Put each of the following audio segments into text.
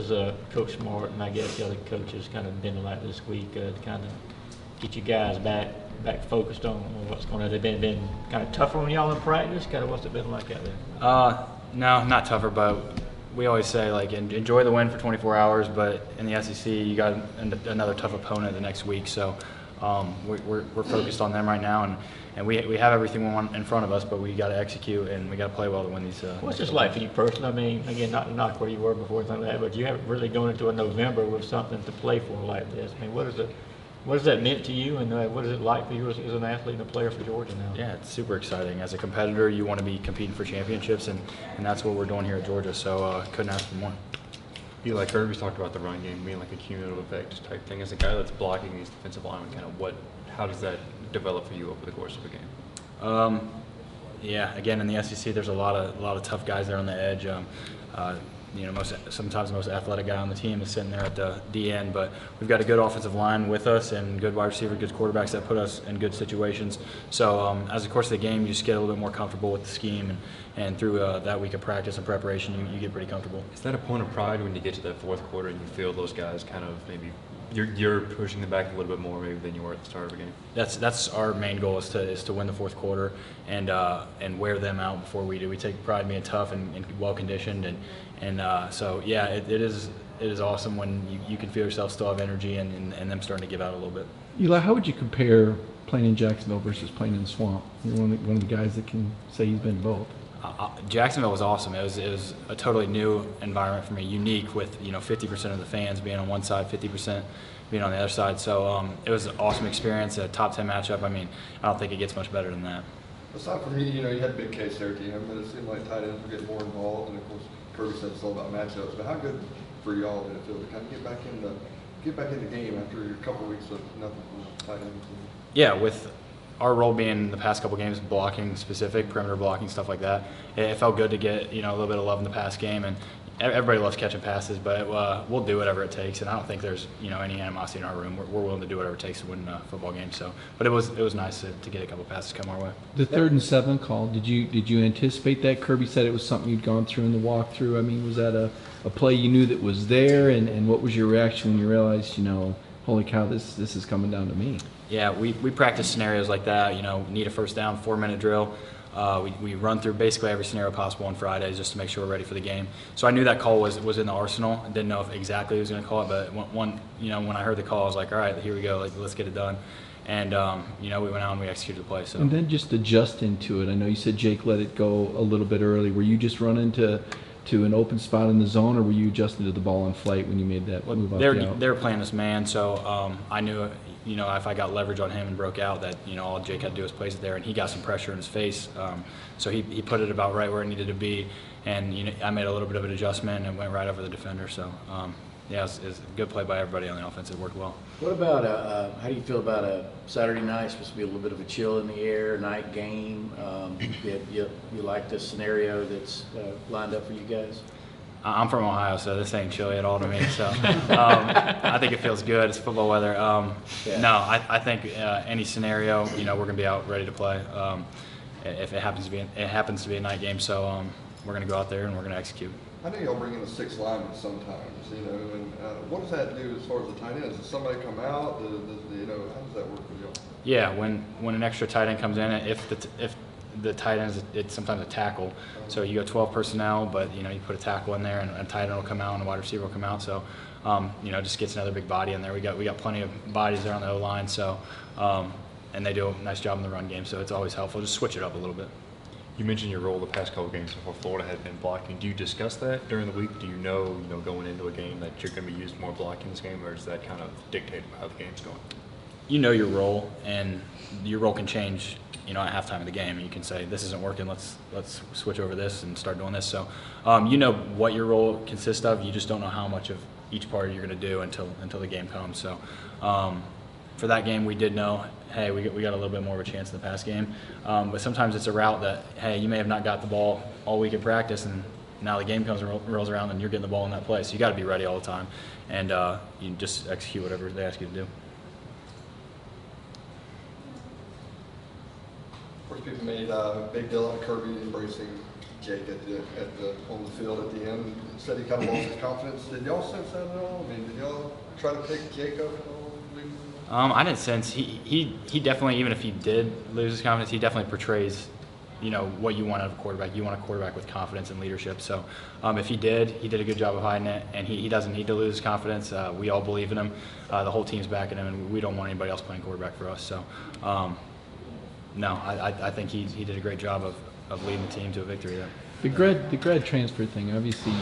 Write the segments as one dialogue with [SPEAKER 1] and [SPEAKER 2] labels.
[SPEAKER 1] has Coach Smart and I guess the other coaches kind of been like this week to kind of get you guys back focused on what's going on? Have they been kind of tougher on y'all in practice? Kind of what's it been like out there?
[SPEAKER 2] No, not tougher, but we always say, like, enjoy the win for 24 hours, but in the SEC, you got another tough opponent the next week. So we're focused on them right now, and we have everything we want in front of us, but we got to execute and we got to play well to win these.
[SPEAKER 1] What's this like for you personally? I mean, again, not to knock where you were before and something like that, but you haven't really gone into a November with something to play for like this. I mean, what has that meant to you, and what is it like for you as an athlete and a player for Georgia now?
[SPEAKER 2] Yeah, it's super exciting. As a competitor, you want to be competing for championships, and that's what we're doing here at Georgia, so couldn't ask for more.
[SPEAKER 3] Eli, Kirby's talked about the run game being like a cumulative effect type thing. As a guy that's blocking these defensive linemen, kind of how does that develop for you over the course of a game?
[SPEAKER 2] Yeah, again, in the SEC, there's a lot of tough guys there on the edge. Sometimes the most athletic guy on the team is sitting there at the D end, but we've got a good offensive line with us and good wide receiver, good quarterbacks that put us in good situations. So as the course of the game, you just get a little bit more comfortable with the scheme, and through that week of practice and preparation, you get pretty comfortable.
[SPEAKER 3] Is that a point of pride when you get to that fourth quarter and you feel those guys kind of maybe you're pushing them back a little bit more maybe than you were at the start of the game?
[SPEAKER 2] That's our main goal is to win the fourth quarter and wear them out before we do. We take pride in being tough and well conditioned, so yeah, it is awesome when you can feel yourself still have energy and them starting to give out a little bit.
[SPEAKER 4] Eli, how would you compare playing in Jacksonville versus playing in the Swamp? You're one of the guys that can say he's been both.
[SPEAKER 2] Jacksonville was awesome. It was a totally new environment for me, unique with 50% of the fans being on one side, 50% being on the other side. So it was an awesome experience, a top 10 matchup. I mean, I don't think it gets much better than that.
[SPEAKER 5] Aside from you had big case there, team, but it seemed like tight ends were getting more involved, and of course Kirby said it's all about matchups. But how good for y'all did it feel to kind of get back in the game after a couple of weeks of nothing from tight ends?
[SPEAKER 2] Yeah, with our role being the past couple games blocking specific, perimeter blocking, stuff like that, it felt good to get a little bit of love in the pass game, and everybody loves catching passes, but we'll do whatever it takes, and I don't think there's any animosity in our room. We're willing to do whatever it takes to win a football game. So, but it was nice to get a couple passes come our way.
[SPEAKER 4] The 3rd and 7 call, did you anticipate that? Kirby said it was something you'd gone through in the walkthrough. I mean, was that a play you knew that was there, and what was your reaction when you realized, holy cow, this is coming down to me?
[SPEAKER 2] Yeah, we practice scenarios like that. Need a first down, 4-minute drill. We run through basically every scenario possible on Fridays just to make sure we're ready for the game. So I knew that call was in the arsenal. I didn't know if exactly who was going to call it, but when I heard the call, I was like, all right, here we go. Let's get it done. And we went out and we executed the play. So.
[SPEAKER 4] And then just adjust into it. I know you said Jake let it go a little bit early. Were you just running to an open spot in the zone, or were you adjusting to the ball on flight when you made that move off the out?
[SPEAKER 2] They were playing us man, so I knew if I got leverage on him and broke out, that all Jake had to do was place it there, and he got some pressure in his face, so he put it about right where it needed to be, and I made a little bit of an adjustment and it went right over the defender. So yeah, it was a good play by everybody on the offense. It worked well.
[SPEAKER 6] What about how do you feel about a Saturday night? Supposed to be a little bit of a chill in the air, night game. You like the scenario that's lined up for you guys?
[SPEAKER 2] I'm from Ohio, so this ain't chilly at all to me. So I think it feels good. It's football weather.
[SPEAKER 6] Yeah.
[SPEAKER 2] No, I think any scenario, we're going to be out ready to play. If it happens to be a night game, so we're going to go out there and we're going to execute.
[SPEAKER 5] I know y'all bring in a 6 lineman sometimes, and what does that do as far as the tight ends? Does somebody come out? How does that work for y'all?
[SPEAKER 2] Yeah, when an extra tight end comes in, if the tight end it's sometimes a tackle, so you go 12 personnel, but you put a tackle in there and a tight end will come out and a wide receiver will come out, so just gets another big body in there. We got plenty of bodies there on the O-line, so and they do a nice job in the run game, so it's always helpful. Just switch it up a little bit.
[SPEAKER 3] You mentioned your role the past couple games before Florida had been blocking. Do you discuss that during the week? Do you know going into a game that you're going to be used more blocking this game, or is that kind of dictated by how the game's going?
[SPEAKER 2] You know your role, and your role can change. At halftime of the game, you can say this isn't working. Let's switch over this and start doing this. So, what your role consists of. You just don't know how much of each part you're going to do until the game comes. So, for that game, we did know, hey, we got a little bit more of a chance in the pass game. But sometimes it's a route that, hey, you may have not got the ball all week in practice, and now the game comes and rolls around, and you're getting the ball in that play. So you got to be ready all the time, and you just execute whatever they ask you to do.
[SPEAKER 5] Of course, people made a big deal out of Kirby embracing Jake on the field at the end said he kind of lost his confidence. Did y'all sense that at all? I mean, did y'all try to pick Jake up at all?
[SPEAKER 2] I didn't sense he definitely, even if he did lose his confidence, he definitely portrays, what you want out of a quarterback. You want a quarterback with confidence and leadership. So if he did a good job of hiding it, and he doesn't need to lose his confidence. We all believe in him. The whole team's backing him, and we don't want anybody else playing quarterback for us. So no, I think he did a great job of leading the team to a victory there.
[SPEAKER 4] The grad transfer thing, obviously,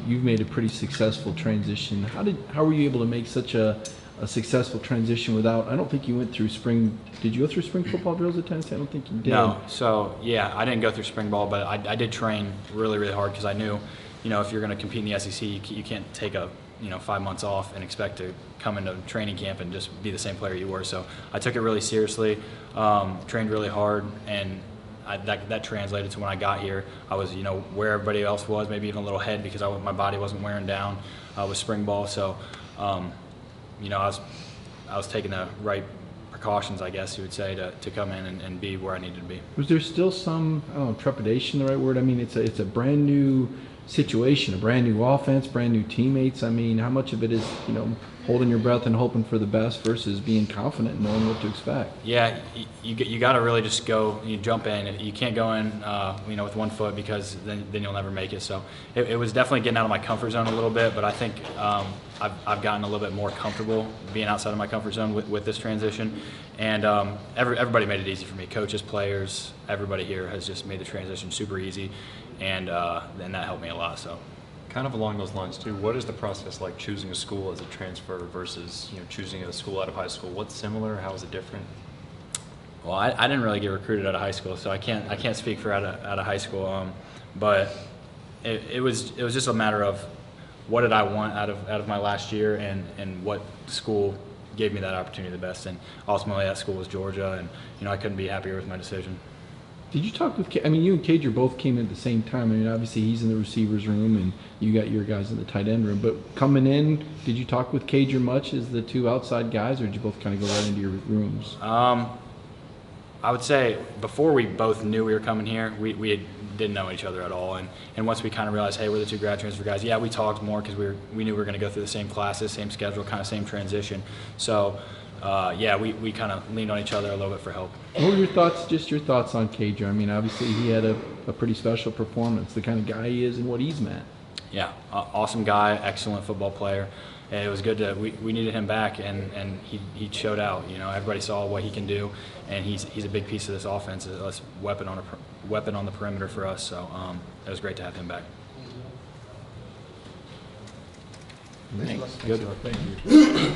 [SPEAKER 4] you've made a pretty successful transition. How were you able to make such a successful transition without? I don't think you went through spring. Did you go through spring football drills at Tennessee? I don't think you did.
[SPEAKER 2] No. So yeah, I didn't go through spring ball, but I did train really, really hard because I knew, if you're going to compete in the SEC, you can't take 5 months off and expect to come into training camp and just be the same player you were. So I took it really seriously, trained really hard, and that translated to when I got here. I was, where everybody else was, maybe even a little ahead because my body wasn't wearing down with spring ball. So, I was taking the right precautions, I guess you would say, to come in and be where I needed to be. Was
[SPEAKER 4] there still some, I don't know, trepidation, the right word? I mean, it's a brand new situation, a brand new offense, brand new teammates. I mean, how much of it is, holding your breath and hoping for the best versus being confident and knowing what to expect?
[SPEAKER 2] Yeah, you got to really just jump in. You can't go in, with 1 foot because then you'll never make it. So it was definitely getting out of my comfort zone a little bit, but I think I've gotten a little bit more comfortable being outside of my comfort zone with this transition. And everybody made it easy for me. Coaches, players, everybody here has just made the transition super easy, and that helped me a lot. So.
[SPEAKER 3] Kind of along those lines too, what is the process like choosing a school as a transfer versus choosing a school out of high school? What's similar? How is it different?
[SPEAKER 2] Well, I didn't really get recruited out of high school, so I can't speak for out of high school. But it was just a matter of what did I want out of my last year, and what school gave me that opportunity the best. And ultimately, that school was Georgia, and I couldn't be happier with my decision.
[SPEAKER 4] Did you talk with? I mean, you and Cager both came in at the same time. I mean, obviously he's in the receivers room, and you got your guys in the tight end room. But coming in, did you talk with Cager much as the two outside guys, or did you both kind of go right into your rooms?
[SPEAKER 2] I would say before we both knew we were coming here, we didn't know each other at all. And once we kind of realized, hey, we're the two grad transfer guys, yeah, we talked more because we knew we were going to go through the same classes, same schedule, kind of same transition. So. We kind of leaned on each other a little bit for help.
[SPEAKER 4] What were your thoughts on Cager? I mean, obviously he had a pretty special performance, the kind of guy he is and what he's meant.
[SPEAKER 2] Yeah, awesome guy, excellent football player. And it was good we needed him back, and he showed out. Everybody saw what he can do, and he's a big piece of this offense, a weapon on the perimeter for us. So it was great to have him back.
[SPEAKER 6] Thanks.
[SPEAKER 4] Good. Thank you.